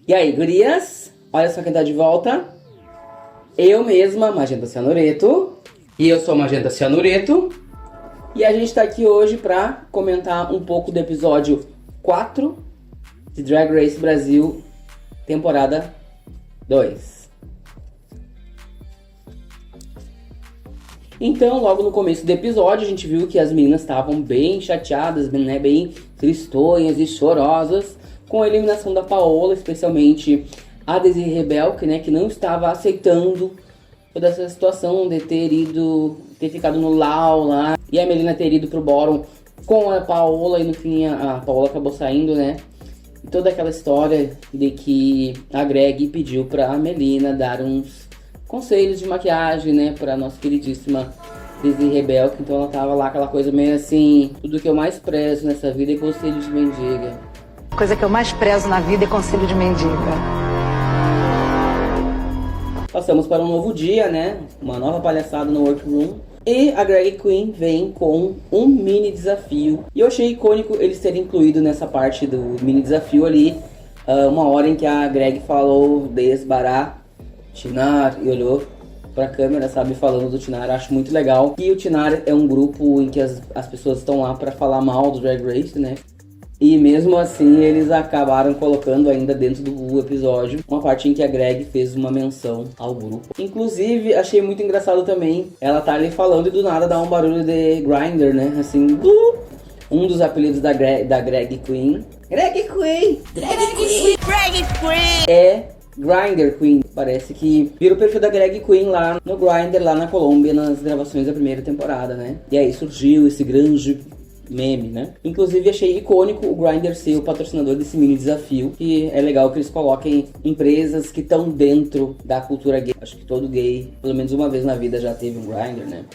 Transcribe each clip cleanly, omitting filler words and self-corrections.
E aí, gurias? Olha só quem tá de volta. Eu mesma, Magenta Cianureto. E eu sou Magenta Cianureto. E a gente tá aqui hoje pra comentar um pouco do episódio 4 de Drag Race Brasil, temporada 2. Então, logo no começo do episódio, a gente viu que as meninas estavam bem chateadas, né, bem tristonhas e chorosas com a eliminação da Paola, especialmente a Desiree Rebelke, né, que não estava aceitando toda essa situação de ter ficado no Lau lá, e a Melina ter ido pro bottom com a Paola, e no fim a Paola acabou saindo, né. E toda aquela história de que a Greg pediu pra Melina dar uns conselhos de maquiagem, né, pra nossa queridíssima Desiree Rebelke. Então ela tava lá, aquela coisa meio assim, tudo que eu mais prezo nessa vida é conselho de mendiga. A coisa que eu mais prezo na vida é conselho de mendiga. Passamos para um novo dia, né, uma nova palhaçada no workroom. E a Greg Queen vem com um mini desafio. E eu achei icônico eles terem incluído nessa parte do mini desafio ali, uma hora em que a Greg falou desbará Tinar e olhou pra câmera, sabe, falando do Tinar. Acho muito legal. E o Tinar é um grupo em que as pessoas estão lá pra falar mal do Drag Race, né? E mesmo assim eles acabaram colocando ainda dentro do episódio uma parte em que a Greg fez uma menção ao grupo. Inclusive, achei muito engraçado também ela tá ali falando e do nada dá um barulho de grinder, né? Assim, um dos apelidos da Greg Queen. Greg Queen! Greg Queen! Greg Queen! É Grindr Queen. Parece que vira o perfil da Greg Queen lá no Grindr, lá na Colômbia, nas gravações da primeira temporada, né? E aí surgiu esse grande meme, né? Inclusive achei icônico o Grindr ser o patrocinador desse mini desafio. E é legal que eles coloquem empresas que estão dentro da cultura gay. Acho que todo gay, pelo menos uma vez na vida, já teve um Grindr, né?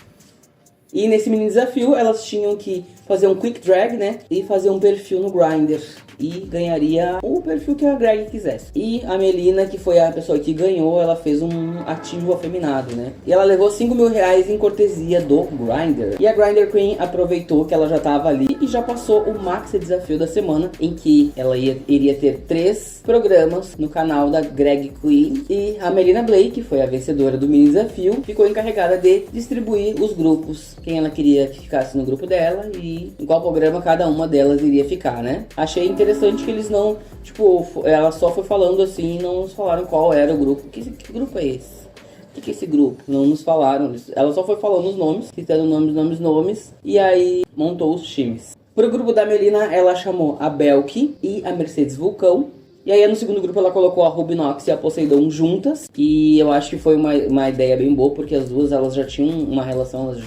E nesse mini desafio elas tinham que fazer um quick drag, né? E fazer um perfil no Grindr. E ganharia o perfil que a Greg quisesse. E a Melina, que foi a pessoa que ganhou, ela fez um ativo afeminado, né? E ela levou 5 mil reais em cortesia do Grindr. E a Grindr Queen aproveitou que ela já tava ali e já passou o maxi desafio da semana, em que ela iria ter 3 programas no canal da Greg Queen. E a Melina Blake, que foi a vencedora do mini desafio, ficou encarregada de distribuir os grupos, quem ela queria que ficasse no grupo dela e em qual programa cada uma delas iria ficar, né? Achei interessante que eles não, tipo, ela só foi falando assim e não nos falaram qual era o grupo. Que grupo é esse? O que é esse grupo? Não nos falaram. Ela só foi falando os nomes, citando nomes, e aí montou os times. Pro grupo da Melina, ela chamou a Belk e a Mercedes Vulcão. E aí no segundo grupo ela colocou a Ruby Knox e a Poseidon juntas. E eu acho que foi uma ideia bem boa, porque as duas elas já tinham uma relação, elas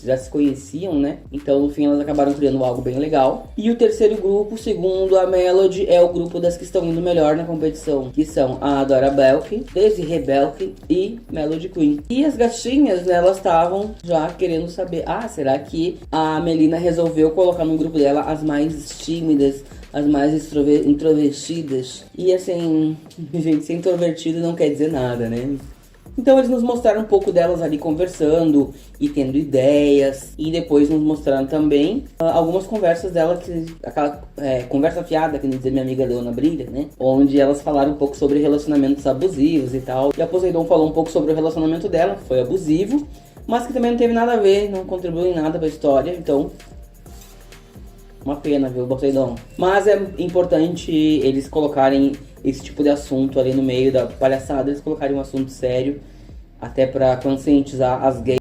já se conheciam, né? Então no fim elas acabaram criando algo bem legal. E o terceiro grupo, segundo a Melody, é o grupo das que estão indo melhor na competição, que são a Adora Belk, Desiree Rebelke e Melody Queen. E as gatinhas, né, elas estavam já querendo saber, será que a Melina resolveu colocar no grupo dela as mais tímidas, as mais introvertidas? E assim, gente, ser introvertido não quer dizer nada, né? Então eles nos mostraram um pouco delas ali conversando e tendo ideias. E depois nos mostraram também algumas conversas dela, aquela conversa fiada, que nem dizer minha amiga Leona Brilha, né? Onde elas falaram um pouco sobre relacionamentos abusivos e tal. E a Poseidon falou um pouco sobre o relacionamento dela, que foi abusivo, mas que também não teve nada a ver, não contribuiu em nada pra história. Então, uma pena, viu, Poseidon? Mas é importante eles colocarem esse tipo de assunto ali no meio da palhaçada, eles colocarem um assunto sério, até pra conscientizar as gays.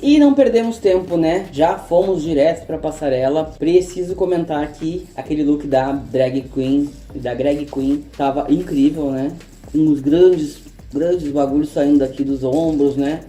E não perdemos tempo, né? Já fomos direto pra passarela. Preciso comentar aqui aquele look da Greg Queen, tava incrível, né? Com os grandes bagulhos saindo daqui dos ombros, né?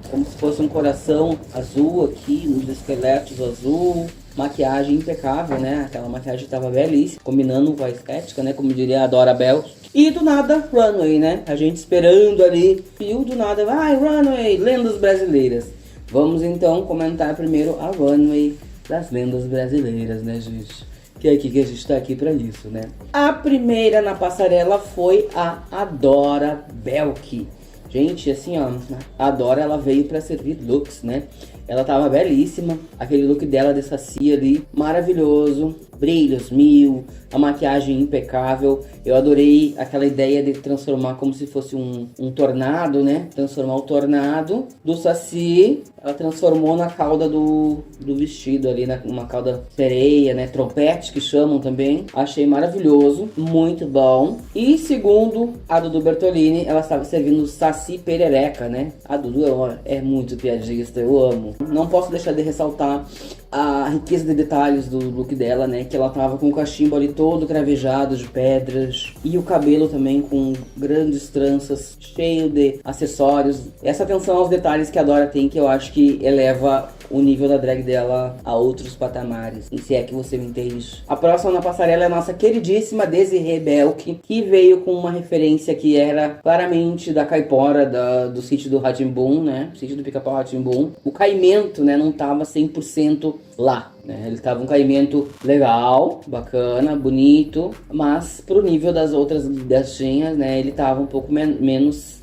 Como se fosse um coração azul aqui, nos esqueletos azul. Maquiagem impecável, né? Aquela maquiagem tava belíssima, combinando com a estética, né? Como diria a Dora Bell. E do nada, Runway, né? A gente esperando ali. E do nada, vai, Runway, lendas brasileiras. Vamos então comentar primeiro a Runway das lendas brasileiras, né, gente? Que é aqui que a gente tá aqui pra isso, né? A primeira na passarela foi a Adora Belk. Gente, assim, ó, a Dora, ela veio pra servir looks, né? Ela tava belíssima, aquele look dela de saci ali, maravilhoso. brilhos 1000, a maquiagem impecável. Eu adorei aquela ideia de transformar como se fosse um tornado, né? Transformar o tornado do Saci, ela transformou na cauda do vestido ali, uma cauda sereia, né? Trompete que chamam também. Achei maravilhoso, muito bom. E segundo a Dudu Bertolini, ela estava servindo Saci perereca, né? A Dudu é muito piadista, eu amo. Não posso deixar de ressaltar a riqueza de detalhes do look dela, né? Que ela tava com o cachimbo ali todo cravejado de pedras. E o cabelo também com grandes tranças, cheio de acessórios. Essa atenção aos detalhes que a Dora tem, que eu acho que eleva o nível da drag dela a outros patamares, e se é que você me entende. A próxima na passarela é a nossa queridíssima Desiree Belk, que veio com uma referência que era claramente da caipora do sítio do Rá-Tim-Bum, né? Sítio do Pica-Pau Rá-Tim-Bum. O caimento, né, não tava 100% lá, né? Ele tava um caimento legal, bacana, bonito, mas pro nível das outras gatinhas, né, ele tava um pouco menos,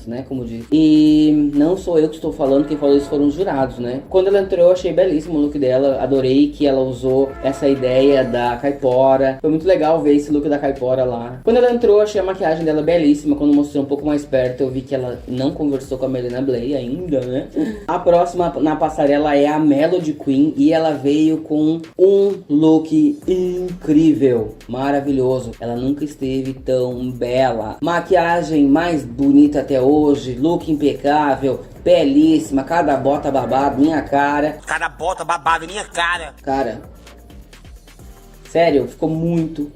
né, como diz. E não sou eu que estou falando, quem falou isso foram os jurados, né? Quando ela entrou, eu achei belíssimo o look dela, adorei que ela usou essa ideia da caipora. Foi muito legal ver esse look da caipora lá. Quando ela entrou, achei a maquiagem dela belíssima. Quando mostrei um pouco mais perto, eu vi que ela não conversou com a Melina Bley ainda, né? A próxima na passarela é a Melody Queen, e ela veio com um look incrível, maravilhoso. Ela nunca esteve tão bela. Maquiagem mais bonita até hoje, look impecável, belíssima, cada bota babado, minha cara. Cada bota babado, minha cara. Cara, sério, ficou muito,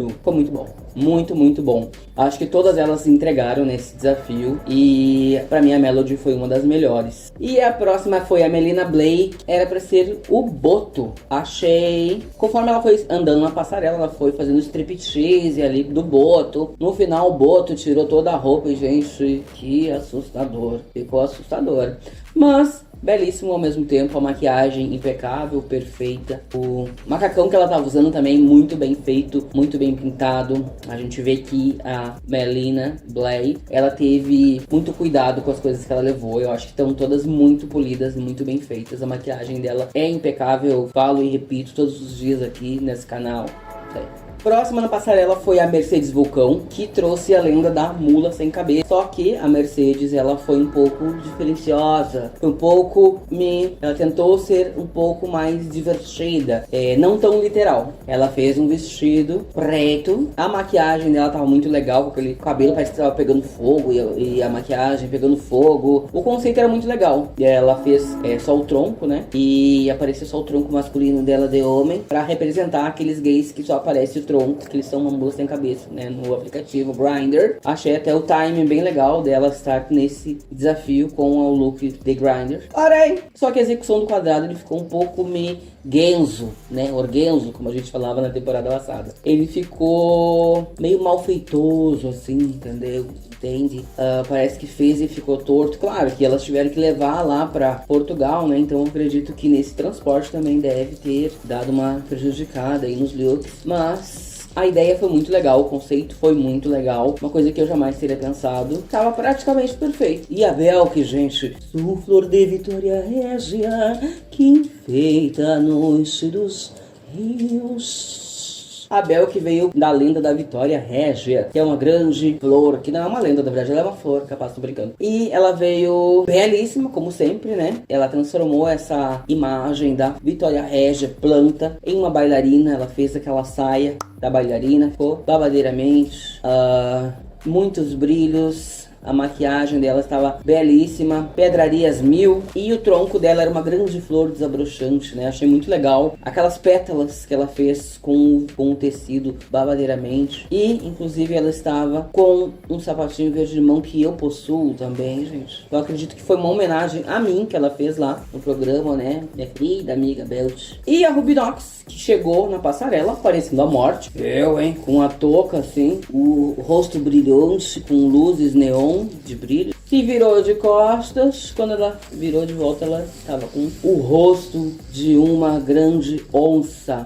ficou muito bom. Muito, muito bom. Acho que todas elas se entregaram nesse desafio e pra mim a Melody foi uma das melhores. E a próxima foi a Melina Bley, era pra ser o Boto. Achei, conforme ela foi andando na passarela, ela foi fazendo striptease ali do Boto. No final o Boto tirou toda a roupa e, gente, que assustador. Ficou assustador. Mas belíssimo ao mesmo tempo, a maquiagem impecável, perfeita. O macacão que ela tava usando também muito bem feito, muito bem pintado. A gente vê que a Melina Bley, ela teve muito cuidado com as coisas que ela levou. Eu acho que estão todas muito polidas, muito bem feitas. A maquiagem dela é impecável, eu falo e repito todos os dias aqui nesse canal. Próxima na passarela foi a Mercedes Vulcão, que trouxe a lenda da mula sem cabeça. Só que a Mercedes, ela foi um pouco diferenciosa, ela tentou ser um pouco mais divertida, não tão literal. Ela fez um vestido preto, a maquiagem dela tava muito legal, com aquele cabelo parece que tava pegando fogo e a maquiagem pegando fogo. O conceito era muito legal. Ela fez só o tronco, né, e apareceu só o tronco masculino dela de homem, pra representar aqueles gays que só aparece o tronco, que eles são uma mula sem cabeça, né, no aplicativo Grindr. Achei até o timing bem legal dela estar nesse desafio com o look de Grindr. Porém, só que a execução do quadrado ele ficou um pouco genzo, né, orgenzo, como a gente falava na temporada passada. Ele ficou meio mal feitoso, assim, entendeu? Entende? Parece que fez e ficou torto. Claro que elas tiveram que levar lá pra Portugal, né? Então eu acredito que nesse transporte também deve ter dado uma prejudicada aí nos looks. Mas a ideia foi muito legal, o conceito foi muito legal. Uma coisa que eu jamais teria pensado. Tava praticamente perfeito. E a Belk, gente, sou flor de Vitória Régia, que enfeita a noite dos rios. A Belk veio da lenda da Vitória Régia, que é uma grande flor, que não é uma lenda, na verdade, ela é uma flor, capaz, tô brincando. E ela veio belíssima, como sempre, né? Ela transformou essa imagem da Vitória Régia planta em uma bailarina. Ela fez aquela saia da bailarina, ficou babadeiramente, muitos brilhos. A maquiagem dela estava belíssima, pedrarias 1000, e o tronco dela era uma grande flor desabrochante, né? Achei muito legal aquelas pétalas que ela fez com o tecido babadeiramente. E, inclusive, ela estava com um sapatinho verde limão que eu possuo também, gente. Eu acredito que foi uma homenagem a mim que ela fez lá no programa, né? Minha querida amiga Belt. E a Ruby Knox, que chegou na passarela parecendo a morte. Com a touca, assim, o rosto brilhante, com luzes neon de brilho. Se virou de costas, quando ela virou de volta, ela estava com o rosto de uma grande onça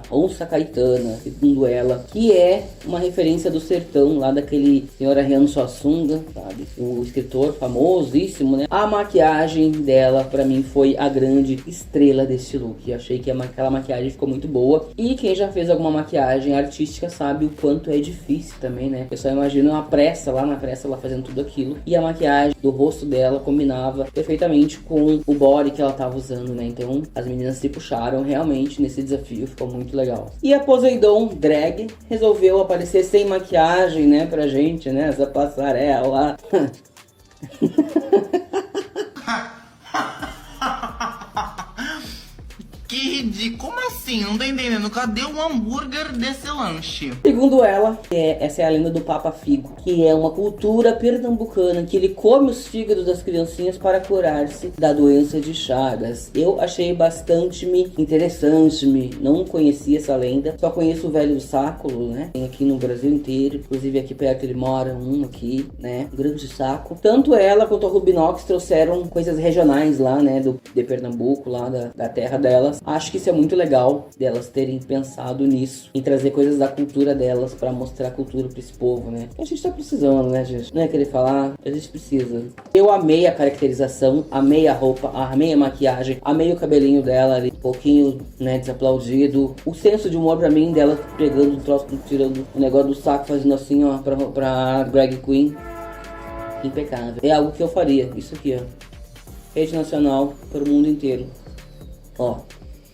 caetana, segundo ela, que é uma referência do sertão, lá daquele senhor Ariano Suassuna, sabe? O escritor famosíssimo, né? A maquiagem dela, pra mim, foi a grande estrela deste look. Eu achei que aquela maquiagem ficou muito boa. E quem já fez alguma maquiagem artística sabe o quanto é difícil também, né? Eu só imagino uma pressa, lá na pressa, ela fazendo tudo aquilo. E a maquiagem do rosto dela combinava perfeitamente com o body que ela tava usando, né? Então as meninas se puxaram realmente nesse desafio, ficou muito legal. E a Poseidon Drag resolveu aparecer sem maquiagem, né, pra gente, né? Essa passarela. Que ridículo, como assim? Não tô entendendo, cadê o hambúrguer desse lanche? Segundo ela, essa é a lenda do Papa Figo, que é uma cultura pernambucana, que ele come os fígados das criancinhas para curar-se da doença de Chagas. Eu achei bastante interessante, não conhecia essa lenda, só conheço o velho Sáculo, né? Tem aqui no Brasil inteiro, inclusive aqui perto ele mora um aqui, né? Grande saco. Tanto ela quanto a Rubinox trouxeram coisas regionais lá, né? De Pernambuco, lá da terra delas. Acho que isso é muito legal, delas terem pensado nisso, em trazer coisas da cultura delas pra mostrar a cultura pra esse povo, né? A gente tá precisando, né, gente? Não é querer falar, a gente precisa. Eu amei a caracterização, amei a roupa, amei a maquiagem, amei o cabelinho dela ali, um pouquinho, né, desaplaudido. O senso de humor pra mim, dela pegando o troço, tirando o negócio do saco, fazendo assim, ó, pra drag queen. Impecável. É algo que eu faria, isso aqui, ó. Rede nacional para o mundo inteiro. Ó.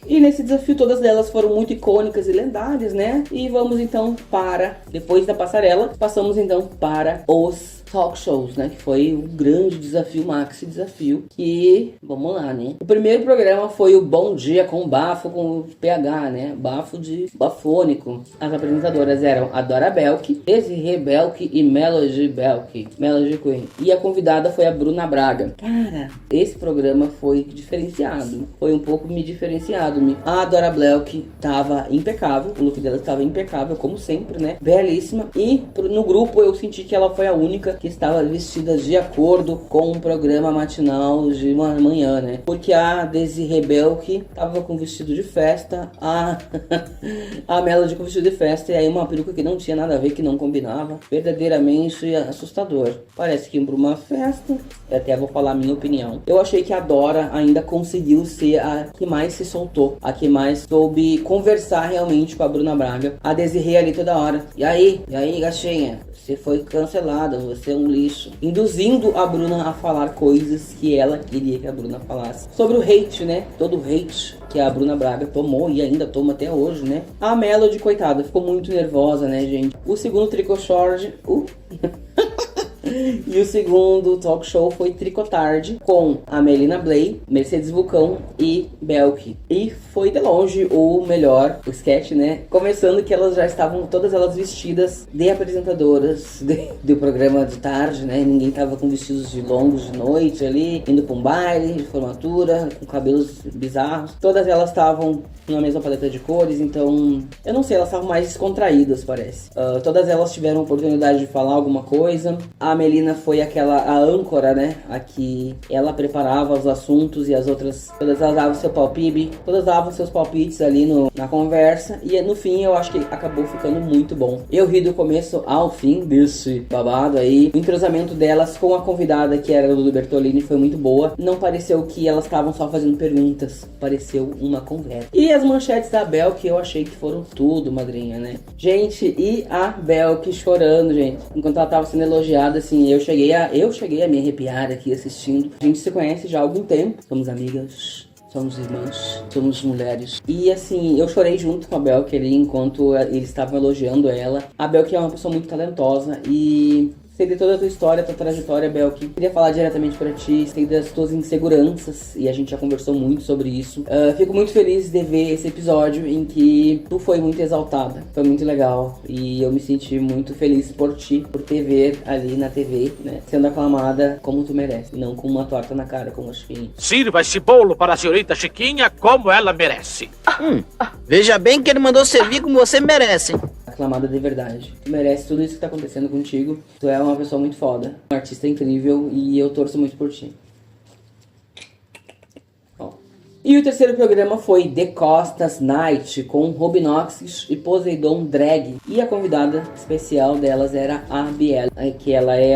E nesse desafio todas elas foram muito icônicas e lendárias, né? E vamos então para, depois da passarela, passamos então para os talk shows, né? Que foi o grande desafio, maxi desafio. Que, vamos lá, né? O primeiro programa foi o Bom Dia com Bafo, com PH, né? Bafo de bafônico. As apresentadoras eram a Dora Belk, Desirê Belk e Melody Belk, Melody Queen. E a convidada foi a Bruna Braga. Cara, esse programa foi diferenciado. Foi um pouco me diferenciado. A Dora Belk tava impecável, o look dela estava impecável, como sempre, né? Belíssima. E no grupo eu senti que ela foi a única que estava vestida de acordo com um programa matinal de uma manhã, né? Porque a Desirê Belk tava com vestido de festa, a Melody com vestido de festa, e aí uma peruca que não tinha nada a ver, que não combinava. Verdadeiramente assustador. Parece que iam pra uma festa, até vou falar a minha opinião. Eu achei que a Dora ainda conseguiu ser a que mais se soltou, a que mais soube conversar realmente com a Bruna Braga. A Desirê ali toda hora. E aí, gatinha? Você foi cancelada, você é um lixo. Induzindo a Bruna a falar coisas que ela queria que a Bruna falasse. Sobre o hate, né? Todo o hate que a Bruna Braga tomou e ainda toma até hoje, né? A Melody, coitada, ficou muito nervosa, né, gente? O segundo Tricotard... E o segundo talk show foi Tricotard, com a Melina Bley, Mercedes Vulcão e Belk. E foi de longe o melhor, o sketch, né? Começando que elas já estavam, todas elas vestidas de apresentadoras do programa de tarde, né? Ninguém tava com vestidos de longos de noite ali, indo pra um baile de formatura, com cabelos bizarros. Todas elas estavam na mesma paleta de cores, então, eu não sei, elas estavam mais descontraídas, parece. Todas elas tiveram a oportunidade de falar alguma coisa. A Melina foi a âncora, né? A que ela preparava os assuntos e as outras, todas elas davam seu palpite, todas davam seus palpites ali na conversa. E no fim, eu acho que acabou ficando muito bom. Eu ri do começo ao fim desse babado aí. O entrosamento delas com a convidada, que era a Lulu Bertolini, foi muito boa. Não pareceu que elas estavam só fazendo perguntas, pareceu uma conversa. E as manchetes da Belk, eu achei que foram tudo, madrinha, né? Gente, e a Belk chorando, gente. Enquanto ela tava sendo elogiada, assim, eu cheguei a me arrepiar aqui assistindo. A gente se conhece já há algum tempo. Somos amigas, somos irmãs, somos mulheres. E assim, eu chorei junto com a Belk ali enquanto eles estavam elogiando ela. A Belk é uma pessoa muito talentosa e... sei de toda a tua história, tua trajetória, Belk. Queria falar diretamente pra ti, sei das tuas inseguranças, e a gente já conversou muito sobre isso. Fico muito feliz de ver esse episódio em que tu foi muito exaltada. Foi muito legal, e eu me senti muito feliz por ti, por te ver ali na TV, né, sendo aclamada como tu merece, não com uma torta na cara, como a Chiquinha. Sirva esse bolo para a senhorita Chiquinha como ela merece. Veja bem que ele mandou servir como você merece. aclamada de verdade. Tu merece tudo isso que tá acontecendo contigo. Tu é uma pessoa muito foda, um artista incrível e eu torço muito por ti. E o terceiro programa foi The Costas Night, com Robinox e Poseidon Drag. E a convidada especial delas era a Biel, que ela é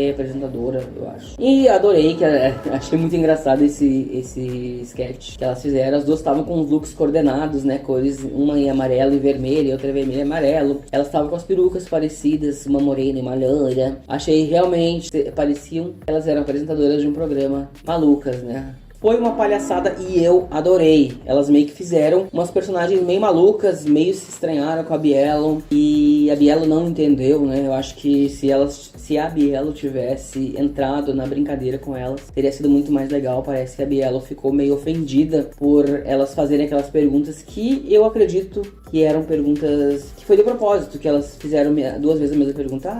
apresentadora, eu acho. E adorei, achei muito engraçado esse sketch que elas fizeram. As duas estavam com os looks coordenados, né? Cores, uma em amarelo e vermelho, e outra vermelho e amarelo. Elas estavam com as perucas parecidas, uma morena e uma loira. Achei realmente, pareciam, elas eram apresentadoras de um programa malucas, né? Foi uma palhaçada e eu adorei. Elas meio que fizeram umas personagens meio malucas, meio se estranharam com a Bielo. E a Bielo não entendeu, né? Eu acho que se a Bielo tivesse entrado na brincadeira com elas, teria sido muito mais legal. Parece que a Bielo ficou meio ofendida por elas fazerem aquelas perguntas que eu acredito que eram perguntas que foi de propósito, que elas fizeram duas vezes a mesma pergunta.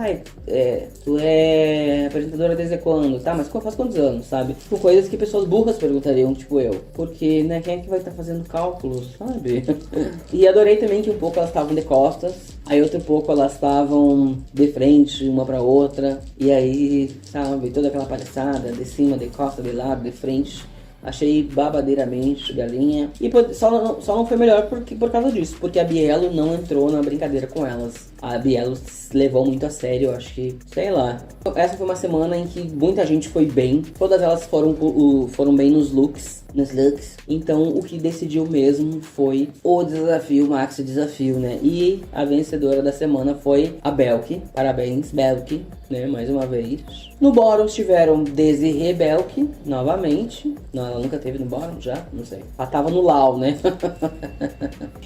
Tu é apresentadora desde quando? Tá, mas faz quantos anos, sabe? Tipo, coisas que pessoas burras perguntariam, tipo eu. Porque, né, quem é que vai estar fazendo cálculos, sabe? E adorei também que um pouco elas estavam de costas, aí outro pouco elas estavam de frente, uma pra outra. E aí, sabe, toda aquela palhaçada, de cima, de costa, de lado, de frente. Achei babadeiramente galinha. E só não foi melhor por causa disso, porque a Bielo não entrou na brincadeira com elas. A Bielo levou muito a sério, eu acho que, sei lá. Essa foi uma semana em que muita gente foi bem. Todas elas foram bem nos looks. Então o que decidiu mesmo foi o desafio, o Maxi Desafio, né? E a vencedora da semana foi a Belk. Parabéns, Belk, né? Mais uma vez. No Bottom tiveram Desirê Belk, novamente. Não, ela nunca teve no Bottom já? Não sei. Ela tava no Lau, né?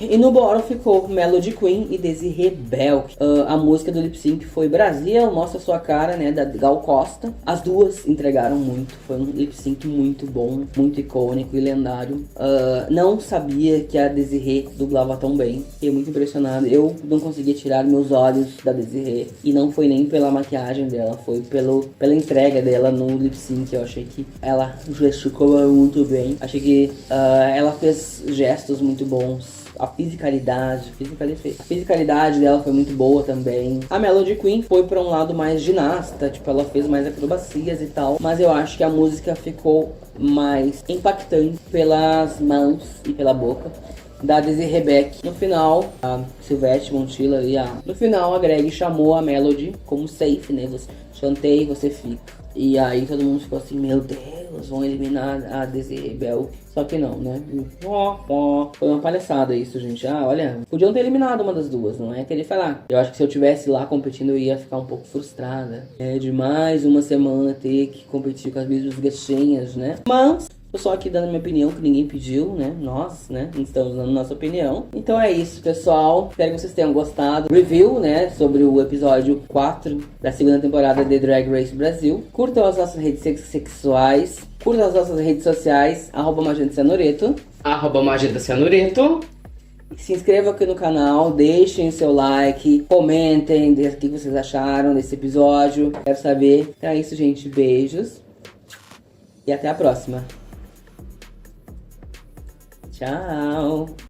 E no Bottom ficou Melody Queen e Desirê Belk. A música do lip sync foi Brasil, Mostra Sua Cara, né? Da Gal Costa. As duas entregaram muito. Foi um lip sync muito bom, muito icônico e lendário. Não sabia que a Desirê dublava tão bem. Fiquei muito impressionado. Eu não conseguia tirar meus olhos da Desirê. E não foi nem pela maquiagem dela, foi pela entrega dela no lip sync. Eu achei que ela gesticulou muito bem. Achei que ela fez gestos muito bons. A fisicalidade dela foi muito boa também. A Melody Queen foi pra um lado mais ginasta, tipo, ela fez mais acrobacias e tal. Mas eu acho que a música ficou mais impactante pelas mãos e pela boca da Desirê Beck. No final, a Silvestre Montilla no final a Greg chamou a Melody como safe, né? Você chantei, você fica. E aí todo mundo ficou assim, meu Deus, vão eliminar a Desirê Beck. Só que não, né? Foi uma palhaçada isso, gente. Olha, podiam ter eliminado uma das duas, não é querer falar. Eu acho que se eu tivesse lá competindo, eu ia ficar um pouco frustrada. De mais uma semana ter que competir com as mesmas gatinhas, né? Mas tô só aqui dando minha opinião, que ninguém pediu, né? Nós, né? Estamos dando nossa opinião. Então é isso, pessoal. Espero que vocês tenham gostado. Review, né? Sobre o episódio 4 da segunda temporada de Drag Race Brasil. Curtam as nossas redes sexuais. Curtam as nossas redes sociais. @MagentaCianureto. @MagentaCianureto. Se inscrevam aqui no canal, deixem seu like, comentem o que vocês acharam desse episódio. Quero saber. Então é isso, gente. Beijos. E até a próxima. Tchau!